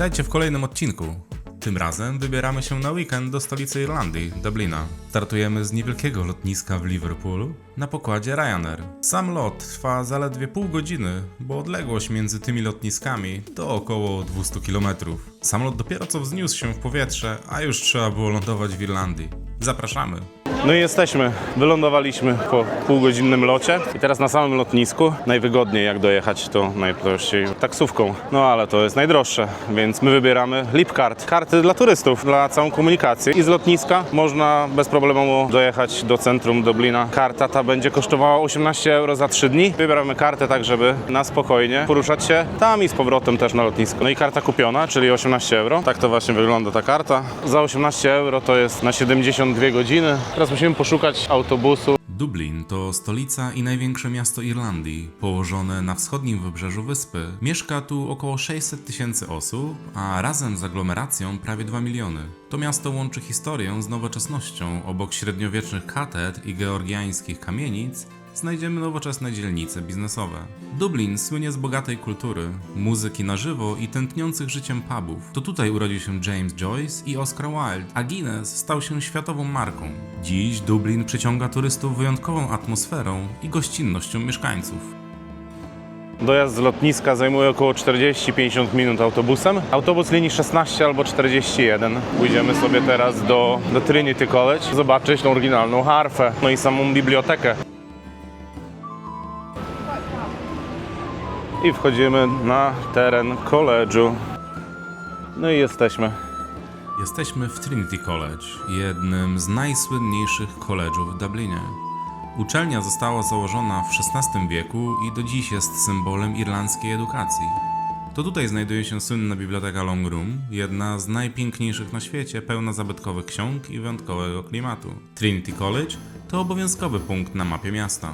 Witajcie w kolejnym odcinku. Tym razem wybieramy się na weekend do stolicy Irlandii, Dublina. Startujemy z niewielkiego lotniska w Liverpoolu na pokładzie Ryanair. Sam lot trwa zaledwie pół godziny, bo odległość między tymi lotniskami to około 200 km. Samolot dopiero co wzniósł się w powietrze, a już trzeba było lądować w Irlandii. Zapraszamy! No i jesteśmy, wylądowaliśmy po półgodzinnym locie i teraz na samym lotnisku najwygodniej jak dojechać to najprościej taksówką. No ale to jest najdroższe, więc my wybieramy Leapcard. Karty dla turystów, dla całą komunikację i z lotniska można bez problemu dojechać do centrum Dublina. Karta ta będzie kosztowała 18 euro za 3 dni. Wybieramy kartę tak, żeby na spokojnie poruszać się tam i z powrotem też na lotnisko. No i karta kupiona, czyli 18 euro. Tak to właśnie wygląda ta karta. Za 18 euro to jest na 72 godziny. Teraz musimy poszukać autobusu. Dublin to stolica i największe miasto Irlandii, położone na wschodnim wybrzeżu wyspy. Mieszka tu około 600 000 osób, a razem z aglomeracją prawie 2 miliony. To miasto łączy historię z nowoczesnością. Obok średniowiecznych katedr i georgiańskich kamienic znajdziemy nowoczesne dzielnice biznesowe. Dublin słynie z bogatej kultury, muzyki na żywo i tętniących życiem pubów. To tutaj urodził się James Joyce i Oscar Wilde, a Guinness stał się światową marką. Dziś Dublin przyciąga turystów wyjątkową atmosferą i gościnnością mieszkańców. Dojazd z lotniska zajmuje około 40-50 minut autobusem. Autobus linii 16 albo 41. Pójdziemy sobie teraz do Trinity College, zobaczyć tą oryginalną harfę, no i samą bibliotekę. I wchodzimy na teren college'u. No i jesteśmy. Jesteśmy w Trinity College, jednym z najsłynniejszych college'ów w Dublinie. Uczelnia została założona w XVI wieku i do dziś jest symbolem irlandzkiej edukacji. To tutaj znajduje się słynna biblioteka Long Room, jedna z najpiękniejszych na świecie, pełna zabytkowych ksiąg i wyjątkowego klimatu. Trinity College to obowiązkowy punkt na mapie miasta.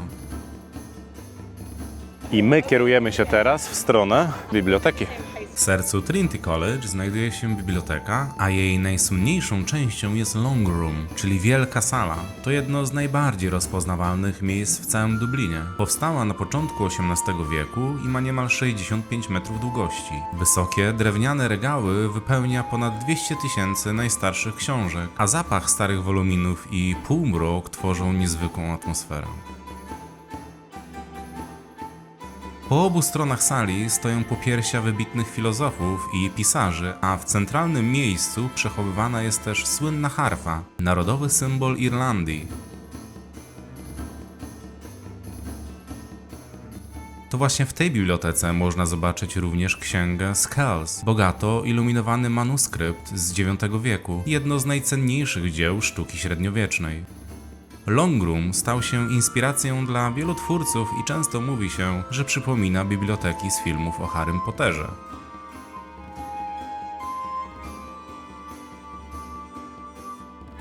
I my kierujemy się teraz w stronę biblioteki. W sercu Trinity College znajduje się biblioteka, a jej najsłynniejszą częścią jest Long Room, czyli wielka sala. To jedno z najbardziej rozpoznawalnych miejsc w całym Dublinie. Powstała na początku XVIII wieku i ma niemal 65 metrów długości. Wysokie, drewniane regały wypełnia ponad 200 000 najstarszych książek, a zapach starych woluminów i półmrok tworzą niezwykłą atmosferę. Po obu stronach sali stoją popiersia wybitnych filozofów i pisarzy, a w centralnym miejscu przechowywana jest też słynna harfa, narodowy symbol Irlandii. To właśnie w tej bibliotece można zobaczyć również księgę Skells, bogato iluminowany manuskrypt z IX wieku, jedno z najcenniejszych dzieł sztuki średniowiecznej. Long Room stał się inspiracją dla wielu twórców i często mówi się, że przypomina biblioteki z filmów o Harrym Potterze.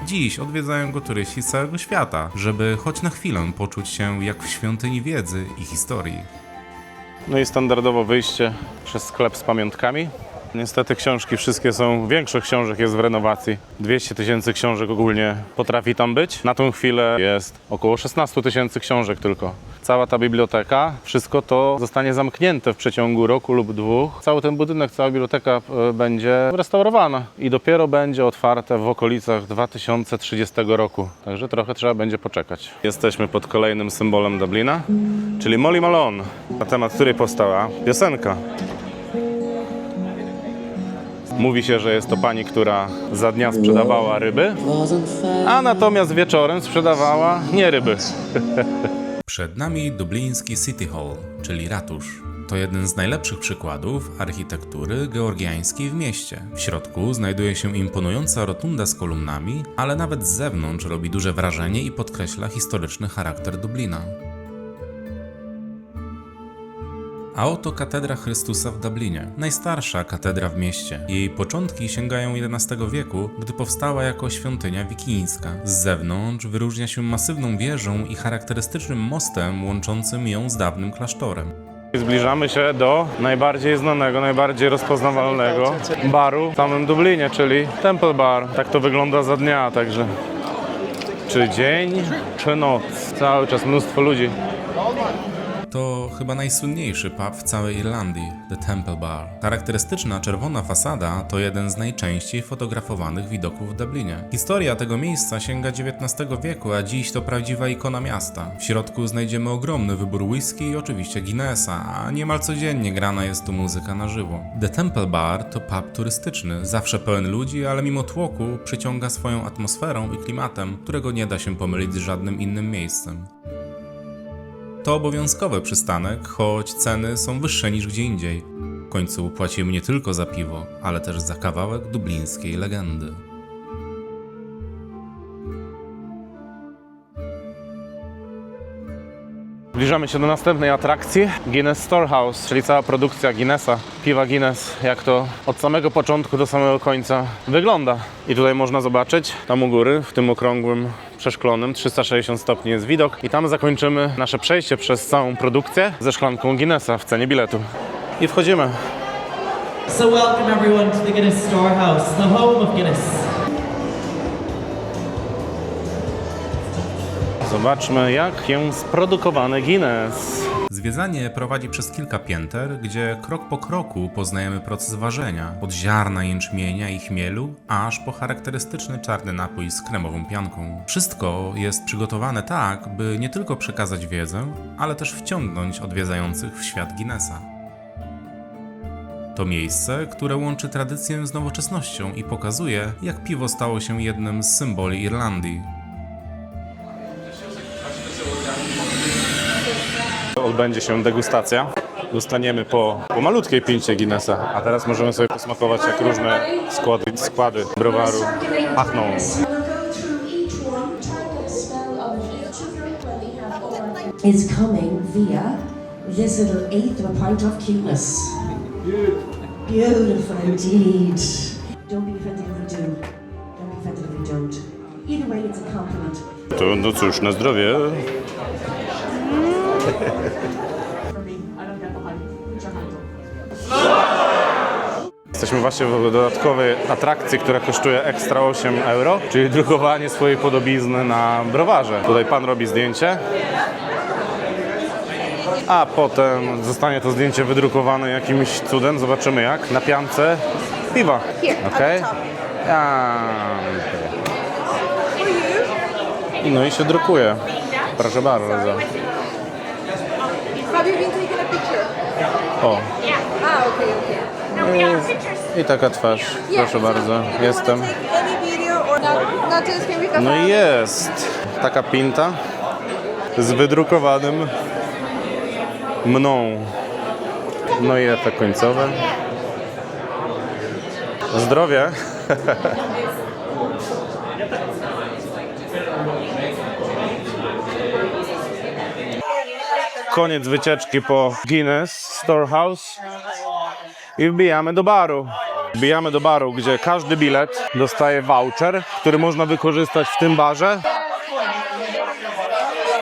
Dziś odwiedzają go turyści z całego świata, żeby choć na chwilę poczuć się jak w świątyni wiedzy i historii. No i standardowo wyjście przez sklep z pamiątkami. Niestety książki wszystkie są, większość książek jest w renowacji. 200 000 książek ogólnie potrafi tam być. Na tą chwilę jest około 16 000 książek tylko. Cała ta biblioteka, wszystko to zostanie zamknięte w przeciągu roku lub dwóch. Cały ten budynek, cała biblioteka będzie restaurowana i dopiero będzie otwarte w okolicach 2030 roku. Także trochę trzeba będzie poczekać. Jesteśmy pod kolejnym symbolem Dublina, czyli Molly Malone, na temat której powstała piosenka. Mówi się, że jest to pani, która za dnia sprzedawała ryby, a natomiast wieczorem sprzedawała nie ryby. Przed nami dubliński City Hall, czyli ratusz. To jeden z najlepszych przykładów architektury georgiańskiej w mieście. W środku znajduje się imponująca rotunda z kolumnami, ale nawet z zewnątrz robi duże wrażenie i podkreśla historyczny charakter Dublina. A oto katedra Chrystusa w Dublinie, najstarsza katedra w mieście. Jej początki sięgają XI wieku, gdy powstała jako świątynia wikińska. Z zewnątrz wyróżnia się masywną wieżą i charakterystycznym mostem łączącym ją z dawnym klasztorem. Zbliżamy się do najbardziej znanego, najbardziej rozpoznawalnego baru w samym Dublinie, czyli Temple Bar. Tak to wygląda za dnia, także czy dzień, czy noc. Cały czas mnóstwo ludzi. to chyba najsłynniejszy pub w całej Irlandii, The Temple Bar. Charakterystyczna czerwona fasada to jeden z najczęściej fotografowanych widoków w Dublinie. Historia tego miejsca sięga XIX wieku, a dziś to prawdziwa ikona miasta. W środku znajdziemy ogromny wybór whisky i oczywiście Guinnessa, a niemal codziennie grana jest tu muzyka na żywo. The Temple Bar to pub turystyczny, zawsze pełen ludzi, ale mimo tłoku przyciąga swoją atmosferą i klimatem, którego nie da się pomylić z żadnym innym miejscem. To obowiązkowy przystanek, choć ceny są wyższe niż gdzie indziej. W końcu płacimy nie tylko za piwo, ale też za kawałek dublińskiej legendy. Zbliżamy się do następnej atrakcji, Guinness Storehouse, czyli cała produkcja Guinnessa, piwa Guinness, jak to od samego początku do samego końca wygląda. I tutaj można zobaczyć, tam u góry, w tym okrągłym, przeszklonym, 360 stopni jest widok i tam zakończymy nasze przejście przez całą produkcję ze szklanką Guinnessa w cenie biletu. I wchodzimy. So welcome everyone to the Guinness Storehouse, the home of Guinness. Zobaczmy, jak jest sprodukowany Guinness. Zwiedzanie prowadzi przez kilka pięter, gdzie krok po kroku poznajemy proces ważenia, od ziarna jęczmienia i chmielu, aż po charakterystyczny czarny napój z kremową pianką. Wszystko jest przygotowane tak, by nie tylko przekazać wiedzę, ale też wciągnąć odwiedzających w świat Guinnessa. To miejsce, które łączy tradycję z nowoczesnością i pokazuje, jak piwo stało się jednym z symboli Irlandii. Odbędzie się degustacja. Dostaniemy po malutkiej pincie Guinnessa, a teraz możemy sobie posmakować, jak różne składy browaru pachną. Is coming via this little eighth of a pint of cuteness. Beautiful indeed. Don't be offended if we do. Don't be offended if we don't. Either way, it's a compliment. To no cóż, na zdrowie. Jesteśmy właśnie w dodatkowej atrakcji, która kosztuje ekstra 8 euro, czyli drukowanie swojej podobizny na browarze. Tutaj pan robi zdjęcie, a potem zostanie to zdjęcie wydrukowane jakimś cudem, zobaczymy jak, na piance piwa. Okej? No i się drukuje. Proszę bardzo. Have you been taking a picture? O, Ah, okay, okay. No, we have pictures. i taka twarz. Proszę bardzo, jestem. Take any video or not just can we go No i jest taka pinta z wydrukowanym mną. No i efekt końcowy. Zdrowie. Koniec wycieczki po Guinness Storehouse i wbijamy do baru. Wbijamy do baru, gdzie każdy bilet dostaje voucher, który można wykorzystać w tym barze.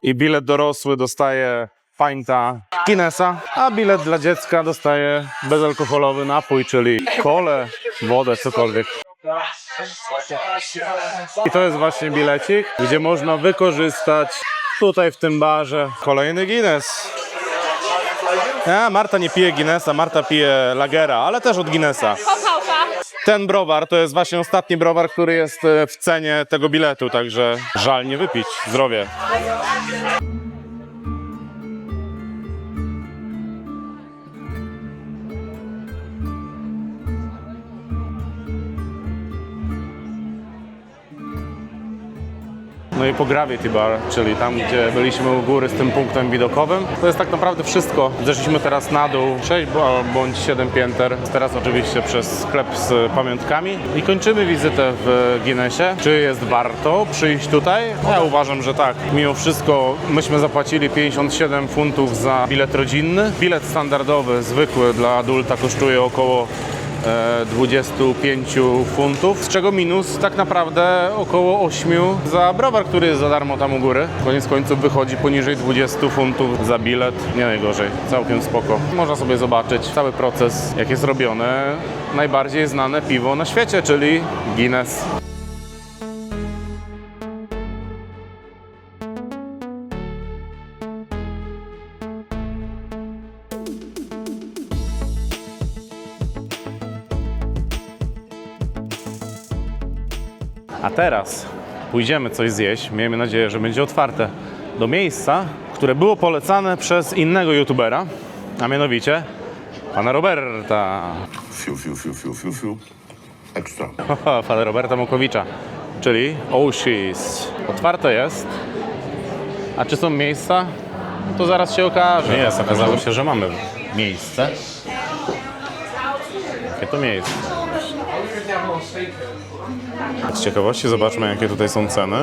I bilet dorosły dostaje pinta Guinnessa, a bilet dla dziecka dostaje bezalkoholowy napój, czyli kolę, wodę, cokolwiek. I to jest właśnie bilecik, gdzie można wykorzystać tutaj w tym barze kolejny Guinness. Marta nie pije Guinnessa, Marta pije Lagera, ale też od Guinnessa. Ten browar to jest właśnie ostatni browar, który jest w cenie tego biletu, także żal nie wypić. Zdrowie. No i po Gravity Bar, czyli tam, gdzie byliśmy u góry z tym punktem widokowym. To jest tak naprawdę wszystko. Zeszliśmy teraz na dół 6 bądź 7 pięter. Teraz oczywiście przez sklep z pamiątkami. I kończymy wizytę w Guinnessie. Czy jest warto przyjść tutaj? Ja uważam, że tak. Mimo wszystko myśmy zapłacili 57 funtów za bilet rodzinny. Bilet standardowy, zwykły dla adulta kosztuje około 25 funtów, z czego minus tak naprawdę około 8 za browar, który jest za darmo tam u góry. Koniec końców wychodzi poniżej 20 funtów za bilet. Nie najgorzej, całkiem spoko. Można sobie zobaczyć cały proces, jak jest robione najbardziej znane piwo na świecie, czyli Guinness. A teraz pójdziemy coś zjeść, miejmy nadzieję, że będzie otwarte, do miejsca, które było polecane przez innego youtubera, a mianowicie pana Roberta. Fiu, fiu, fiu, fiu, fiu, fiu. Ekstra. Pana Roberta Mokowicza, czyli Oshis. Otwarte jest. A czy są miejsca? To zaraz się okaże. Nie jest, okazało się, że mamy miejsce. Jakie to miejsce? Z ciekawości zobaczmy, jakie tutaj są ceny.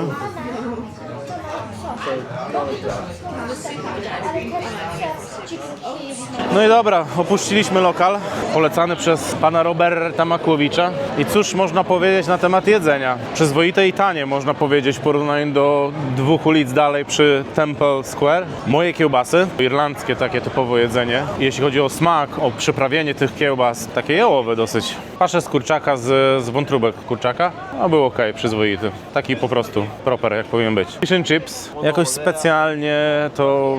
No i dobra, opuściliśmy lokal polecany przez pana Roberta Makłowicza. I cóż można powiedzieć na temat jedzenia? Przyzwoite i tanie, można powiedzieć, w porównaniu do 2 ulic dalej przy Temple Square. Moje kiełbasy, irlandzkie takie typowo jedzenie. Jeśli chodzi o smak, o przyprawienie tych kiełbas, takie jałowe dosyć. Paszę z kurczaka, z wątróbek kurczaka, a był ok, przyzwoity. Taki po prostu proper, jak powinien być. Fish and chips jakoś specjalnie to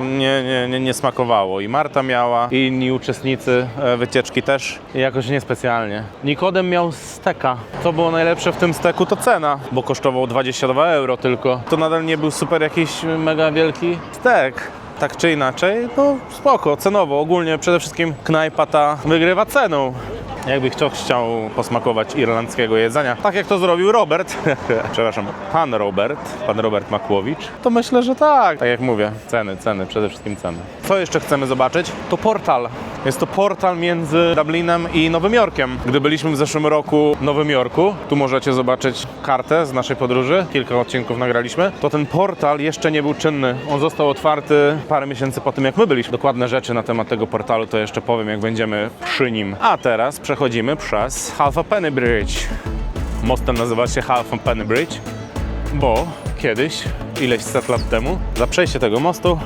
nie smakowało. I Marta miała, i inni uczestnicy wycieczki też. I jakoś niespecjalnie. Nikodem miał steka. Co było najlepsze w tym steku, to cena, bo kosztował 22 euro tylko. To nadal nie był super jakiś mega wielki stek. Tak czy inaczej, no spoko, cenowo. Ogólnie przede wszystkim knajpa ta wygrywa ceną. Jakby ktoś chciał posmakować irlandzkiego jedzenia, tak jak to zrobił Robert, przepraszam, pan Robert Makłowicz, to myślę, że tak. Tak jak mówię, ceny, przede wszystkim ceny. Co jeszcze chcemy zobaczyć? To portal. Jest to portal między Dublinem i Nowym Jorkiem. Gdy byliśmy w zeszłym roku w Nowym Jorku, tu możecie zobaczyć kartę z naszej podróży, kilka odcinków nagraliśmy, to ten portal jeszcze nie był czynny. On został otwarty parę miesięcy po tym, jak my byliśmy. Dokładne rzeczy na temat tego portalu to jeszcze powiem, jak będziemy przy nim. A teraz przechodzimy przez Halfpenny Bridge. Most ten nazywa się Halfpenny Bridge, bo kiedyś, ileś set lat temu, za przejście tego mostu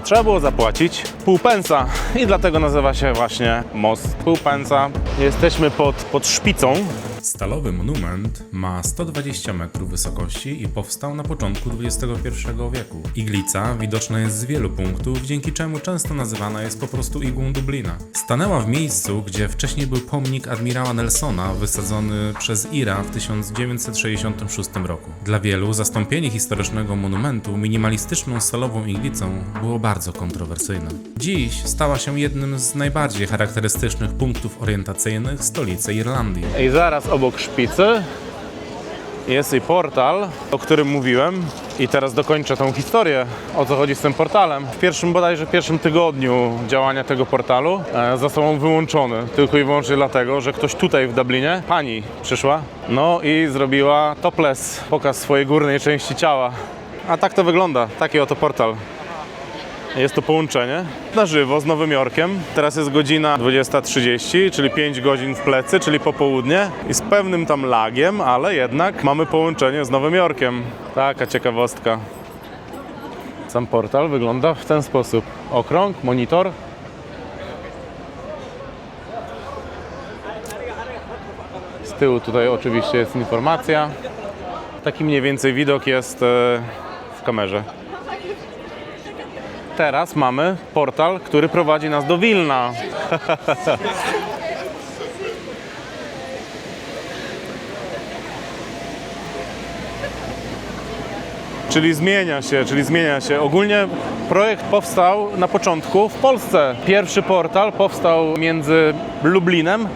trzeba było zapłacić pół pensa i dlatego nazywa się właśnie most pół pensa. Jesteśmy pod szpicą. Stalowy monument ma 120 metrów wysokości i powstał na początku XXI wieku. Iglica widoczna jest z wielu punktów, dzięki czemu często nazywana jest po prostu igłą Dublina. Stanęła w miejscu, gdzie wcześniej był pomnik admirała Nelsona wysadzony przez Ira w 1966 roku. Dla wielu zastąpienie historycznego monumentu minimalistyczną stalową iglicą było bardzo kontrowersyjne. Dziś stała się jednym z najbardziej charakterystycznych punktów orientacyjnych stolicy Irlandii. I zaraz obok szpicy jest i portal, o którym mówiłem. I teraz dokończę tą historię, o co chodzi z tym portalem. W bodajże pierwszym tygodniu działania tego portalu został on wyłączony. Tylko i wyłącznie dlatego, że ktoś tutaj w Dublinie, pani przyszła, no i zrobiła topless, pokaz swojej górnej części ciała. A tak to wygląda, taki oto portal. Jest to połączenie na żywo z Nowym Jorkiem. Teraz jest godzina 20:30, czyli 5 godzin w plecy, czyli popołudnie. I z pewnym tam lagiem, ale jednak mamy połączenie z Nowym Jorkiem. Taka ciekawostka. Sam portal wygląda w ten sposób. Okrąg, monitor. Z tyłu tutaj oczywiście jest informacja. Taki mniej więcej widok jest w kamerze. Teraz mamy portal, który prowadzi nas do Wilna. Czyli zmienia się. Ogólnie projekt powstał na początku w Polsce. Pierwszy portal powstał między Lublinem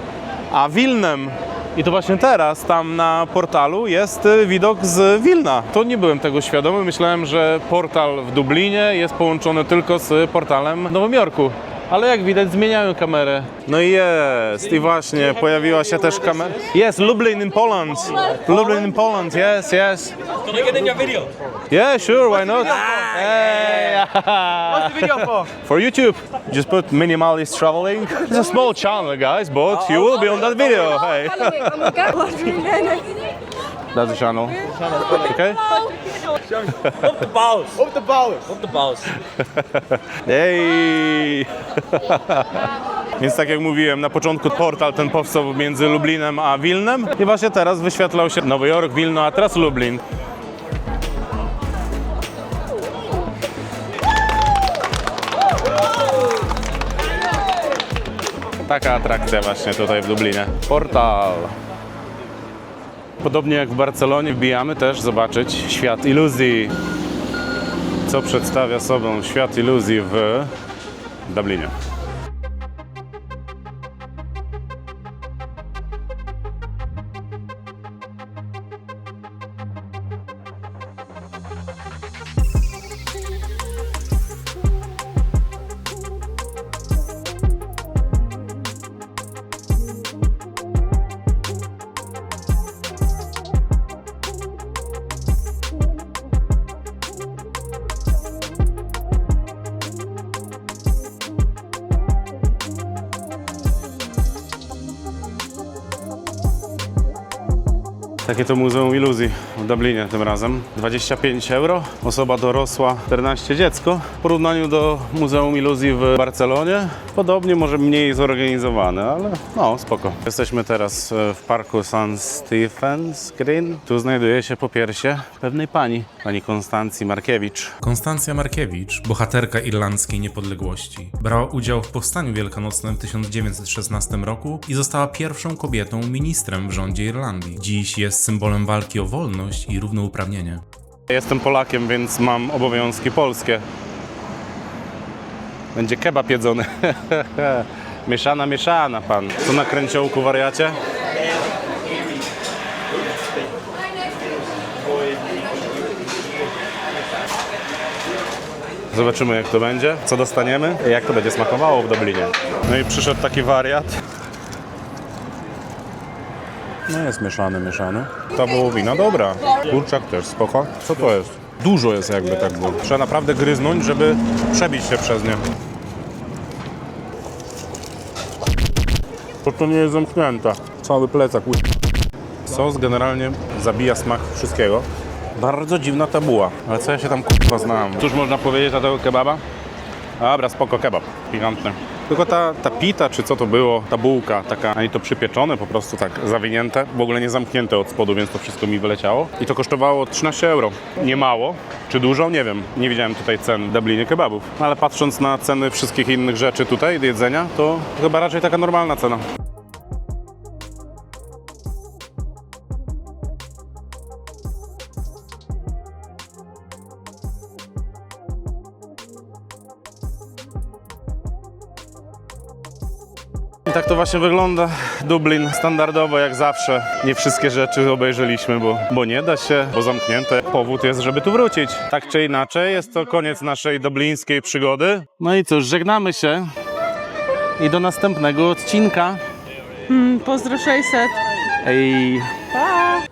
a Wilnem. I to właśnie teraz tam na portalu jest widok z Wilna. To nie byłem tego świadomy. Myślałem, że portal w Dublinie jest połączony tylko z portalem w Nowym Jorku. Ale jak widać zmieniają kamerę. No i jest. I właśnie pojawiła się też kamera. Yes, Lublin in Poland. Lublin in Poland, yes. Can I get in your video? Yeah, sure, why not? Hey. What's the video for? For YouTube. Just put minimalist traveling. It's a small channel, guys, but you will be on that video. Hey. That's the channel. Okay? Up the balls. Up the balls. Up the balls. Ej! Więc tak jak mówiłem, na początku portal ten powstał między Lublinem a Wilnem i właśnie teraz wyświetlał się Nowy Jork, Wilno, a teraz Lublin. Taka atrakcja właśnie tutaj w Dublinie. Portal. Podobnie jak w Barcelonie wbijamy też zobaczyć świat iluzji. Co przedstawia sobą świat iluzji w Dublinie. Takie to Muzeum Iluzji w Dublinie tym razem. 25 euro, osoba dorosła, 14 dziecko. W porównaniu do Muzeum Iluzji w Barcelonie, podobnie, może mniej zorganizowane, ale no spoko. Jesteśmy teraz w parku St. Stephen's Green. Tu znajduje się popiersie pewnej pani Konstancji Markiewicz. Konstancja Markiewicz, bohaterka irlandzkiej niepodległości, brała udział w Powstaniu Wielkanocnym w 1916 roku i została pierwszą kobietą ministrem w rządzie Irlandii. Dziś jest symbolem walki o wolność i równouprawnienie. Jestem Polakiem, więc mam obowiązki polskie. Będzie kebab jedzony. Mieszana, mieszana, pan. Co na kręciołku, wariacie? Zobaczymy, jak to będzie, co dostaniemy i jak to będzie smakowało w Dublinie. No i przyszedł taki wariat. No jest mieszany. Ta wołowina dobra. Kurczak też spoko. Co to jest? Dużo jest jakby tak było. Trzeba naprawdę gryznąć, żeby przebić się przez nie. To nie jest zamknięte. Cały plecak. Sos generalnie zabija smak wszystkiego. Bardzo dziwna ta buła. Ale co ja się tam kurwa znałem? Cóż można powiedzieć na tego kebaba? Dobra, spoko kebab. Gigantny. Tylko ta pita, czy co to było, ta bułka, taka, ani to przypieczone, po prostu tak zawinięte, w ogóle nie zamknięte od spodu, więc to wszystko mi wyleciało. I to kosztowało 13 euro. Nie mało, czy dużo? Nie wiem. Nie widziałem tutaj cen w Dublinie kebabów. Ale patrząc na ceny wszystkich innych rzeczy tutaj, do jedzenia, to chyba raczej taka normalna cena. I tak to właśnie wygląda. Dublin standardowo jak zawsze. Nie wszystkie rzeczy obejrzeliśmy, bo nie da się, bo zamknięte. Powód jest, żeby tu wrócić. Tak czy inaczej, jest to koniec naszej dublińskiej przygody. No i cóż, żegnamy się i do następnego odcinka. Pozdro 600. Ej. Pa!